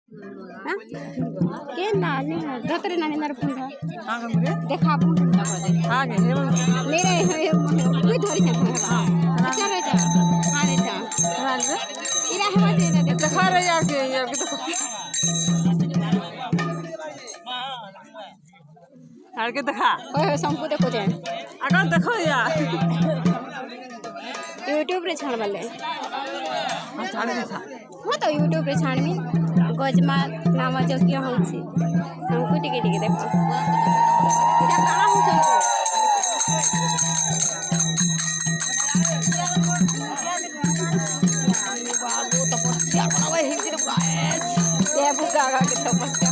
हाँ के नानी धतरे नानी नर पुंधा हाँ कमरे देखा पुंधा हाँ के हे मेरे कोई धोरी है अच्छा रे जा हाँ रे जा इरा हवा दे दे देखा रहे यार के देखो यार के देखा ओए संपू देखो जे अगर देखो यार यूट्यूब रे छाड़ वाले छाड़ देखा हाँ तो यूट्यूब रे छाड़ में गजमा नाम जो किया होची हमको टिके टिके देखो इरा कहां हो चलो बाबू तपस्या करावे हिंदी रे गाइस ये बुका का तपस्या